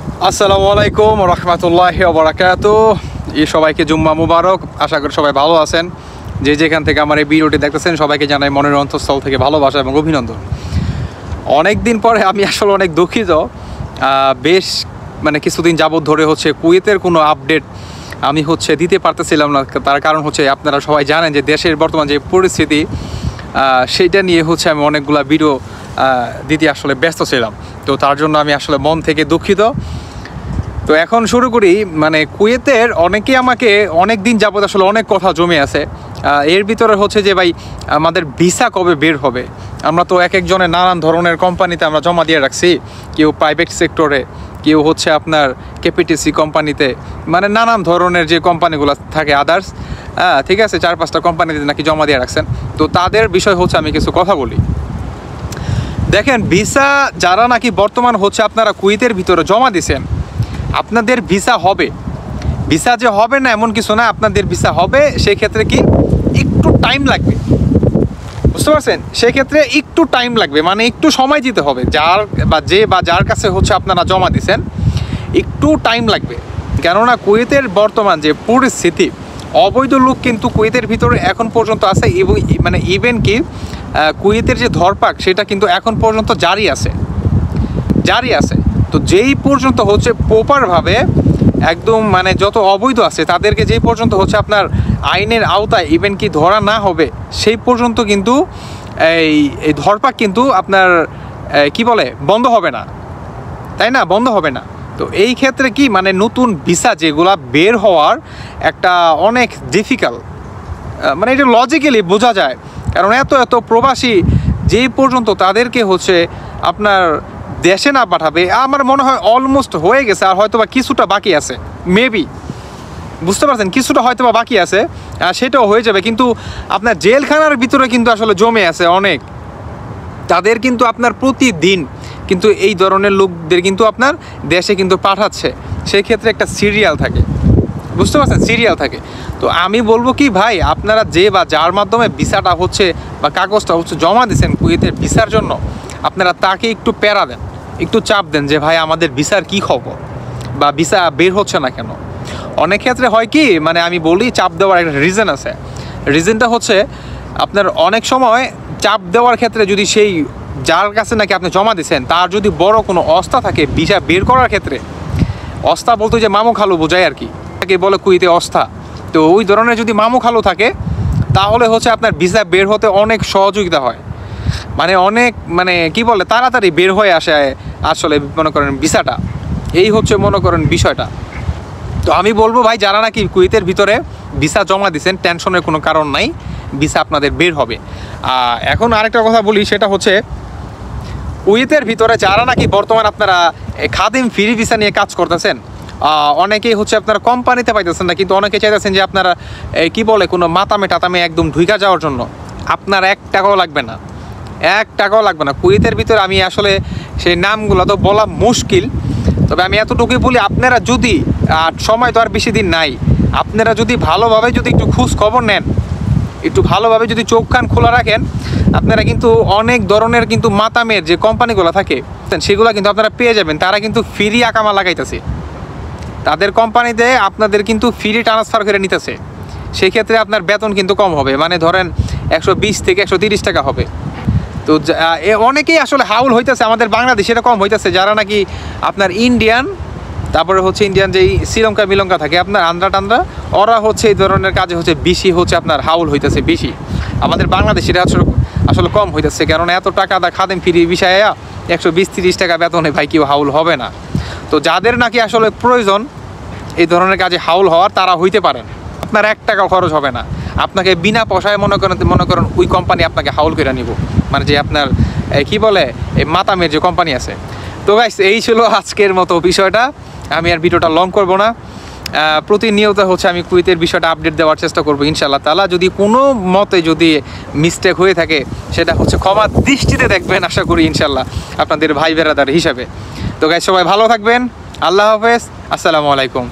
আসসালামু আলাইকুম রহমতুল্লাহি ওয়া বারাকাতুহু। সবাইকে জুম্মা মুবারক। আশা করি সবাই ভালো আছেন। যে যেখান থেকে আমার এই ভিডিওটি দেখতেছেন সবাইকে জানাই মনের অন্তঃস্থল থেকে ভালোবাসা এবং অভিনন্দন। অনেক দিন পরে আমি আসলে অনেক দুঃখিত। বেশ কিছুদিন যাবত ধরে কুয়েতের কোনো আপডেট আমি দিতে পারতেছিলাম না। তার কারণ আপনারা সবাই জানেন যে দেশের বর্তমান যে পরিস্থিতি সেইটা নিয়ে আমি অনেকগুলো ভিডিও দিতে আসলে ব্যস্ত ছিলাম। তো তার জন্য আমি আসলে মন থেকে দুঃখিত। তো এখন শুরু করি। কুয়েতের অনেকেই আমাকে অনেক দিন যাবত আসলে অনেক কথা জমে আছে। এর ভিতরে যে ভাই আমাদের ভিসা কবে বের হবে। আমরা তো এক একজনের নানান ধরনের কোম্পানিতে আমরা জমা দিয়ে রাখছি। কেউ প্রাইভেট সেক্টরে, কেউ আপনার কেপিটিসি কোম্পানিতে, নানান ধরনের যে কোম্পানিগুলো থাকে আদার্স, ঠিক আছে, 4-5টা কোম্পানিতে নাকি জমা দিয়ে রাখছেন। তো তাদের বিষয় আমি কিছু কথা বলি। দেখেন, ভিসা যারা নাকি বর্তমান আপনারা কুয়েতের ভিতরে জমা দিছেন, আপনাদের ভিসা হবে। ভিসা যে হবে না এমন কিছু না, আপনাদের ভিসা হবে। সেক্ষেত্রে কি একটু টাইম লাগবে, বুঝতে পারছেন? সেক্ষেত্রে একটু টাইম লাগবে, একটু সময় দিতে হবে। যার কাছে আপনারা জমা দিছেন একটু টাইম লাগবে। কেননা কুয়েতের বর্তমান যে পরিস্থিতি, অবৈধ লোক কিন্তু কুয়েতের ভিতরে এখন পর্যন্ত আছে। ইভেন কি কুয়েতের যে ধরপাক সেটা কিন্তু এখন পর্যন্ত জারি আছে। তো যেই পর্যন্ত প্রপারভাবে একদম যত অবৈধ আছে তাদেরকে যেই পর্যন্ত আপনার আইনের আওতায় ইভেন কি ধরা না হবে, সেই পর্যন্ত কিন্তু এই ধরপাক কিন্তু আপনার বন্ধ হবে না, তাই না? বন্ধ হবে না। তো এই ক্ষেত্রে কি নতুন ভিসা যেগুলা বের হওয়ার একটা অনেক ডিফিকাল্ট, এটা লজিক্যালি বোঝা যায়। কারণ এত প্রবাসী যেই পর্যন্ত তাদেরকে আপনার দেশে না পাঠাবে, আমার মনে হয় অলমোস্ট হয়ে গেছে। আর হয়তো বা কিছুটা বাকি আছে, মেবি, বুঝতে পারছেন? কিছুটা হয়তো বা বাকি আছে, সেটাও হয়ে যাবে। কিন্তু আপনার জেলখানার ভিতরে কিন্তু আসলে জমে আছে অনেক। তাদের কিন্তু আপনার প্রতিদিন কিন্তু এই ধরনের লোকদের কিন্তু আপনার দেশে কিন্তু পাঠাচ্ছে। সেই ক্ষেত্রে একটা সিরিয়াল থাকে, বুঝতে পারছেন? সিরিয়াল থাকে। তো আমি বলবো কি ভাই, আপনারা যার মাধ্যমে ভিসাটা বা কাগজটা জমা দিচ্ছেন কুয়েতের ভিসার জন্য, আপনারা তাকে একটু প্যারা দেন, একটু চাপ দেন যে ভাই আমাদের ভিসার কি খবর, বা ভিসা বের হচ্ছে না কেন। অনেক ক্ষেত্রে হয় কি, আমি বলি চাপ দেওয়ার একটা রিজন আছে। রিজনটা আপনার অনেক সময় চাপ দেওয়ার ক্ষেত্রে যদি সেই যার কাছে নাকি আপনি জমা দিচ্ছেন তার যদি বড় কোনো অস্তা থাকে ভিসা বের করার ক্ষেত্রে, অস্তা বলতে যে মামু খালু বোঝায় আর কি, তাকে বলে কুয়েতে অস্তা। তো ওই ধরনের যদি মামু খালু থাকে তাহলে আপনার ভিসা বের হতে অনেক সহযোগিতা হয়। অনেক তাড়াতাড়ি বের হয়ে আসে আসলে মনে করেন ভিসাটা। এই মনে করেন বিষয়টা। তো আমি বলবো ভাই, যারা নাকি কুয়েতের ভিতরে ভিসা জমা দিচ্ছেন, টেনশনের কোনো কারণ নাই, ভিসা আপনাদের বের হবে। এখন আরেকটা কথা বলি, সেটা কুয়েতের ভিতরে যারা নাকি বর্তমান আপনারা খাদিম ফ্রি ভিসা নিয়ে কাজ করতেছেন, অনেকেই আপনারা কোম্পানিতে পাইতেছেন না, কিন্তু অনেকে চাইতেছেন যে আপনারা কোনো মাতামে টাতামে একদম ঢুইকা যাওয়ার জন্য। আপনার 1 টাকাও লাগবে না, 1 টাকাও লাগবে না। কুয়েতের ভিতরে আমি আসলে সেই নামগুলো তো বলা মুশকিল, তবে আমি এতটুকুই বলি, আপনারা যদি সময় তো আর বেশি দিন নাই, আপনারা যদি ভালোভাবে যদি একটু খোঁজ খবর নেন, একটু ভালোভাবে যদি চোখ কান খোলা রাখেন, আপনারা কিন্তু অনেক ধরনের কিন্তু মাতামের যে কোম্পানিগুলো থাকে সেগুলো কিন্তু আপনারা পেয়ে যাবেন। তারা কিন্তু ফ্রি আকামা লাগাইতেছে, তাদের কোম্পানিতে আপনাদের কিন্তু ফ্রি ট্রান্সফার করে নিতেছে। সেক্ষেত্রে আপনার বেতন কিন্তু কম হবে, ধরেন 120 থেকে 130 টাকা হবে। তো অনেকেই আসলে হাউল হইতেছে আমাদের বাংলাদেশে, এরকম হইতেছে যারা নাকি আপনার ইন্ডিয়ান, তারপরে ইন্ডিয়ান যেই শ্রীলঙ্কা থাকে আপনার আন্ধ্রা টান্দ্রা, ওরা এই ধরনের কাজে বেশি আপনার হাউল হইতেছে বেশি। আমাদের বাংলাদেশিরা আসলে কম হইতেছে, কারণ এত টাকা খাদেম ফ্রি বিষয়ে 120-30 টাকা বেতনে ভাই কেউ হাউল হবে না। তো যাদের নাকি আসলে প্রয়োজন এই ধরনের কাজে হাউল হওয়ার, তারা হইতে পারেন। আপনার 1 টাকা খরচ হবে না, আপনাকে বিনা পয়সায় মনে করেন ওই কোম্পানি আপনাকে হাউল করে নিব, যে আপনার এই মাতামের যে কোম্পানি আছে। তো গাইস, এই ছিল আজকের মতো বিষয়টা। আমি আর ভিডিওটা লং করব না। প্রতিনিয়ত আমি কুয়েতের বিষয়টা আপডেট দেওয়ার চেষ্টা করবো ইনশাআল্লাহ তাআলা। যদি কোনো মতে যদি মিস্টেক হয়ে থাকে সেটা ক্ষমা দৃষ্টিতে দেখবেন, আশা করি ইনশাআল্লাহ, আপনাদের ভাই বেরাদার হিসাবে। তো গাইস, সবাই ভালো থাকবেন। আল্লাহ হাফেজ, আসসালামু আলাইকুম।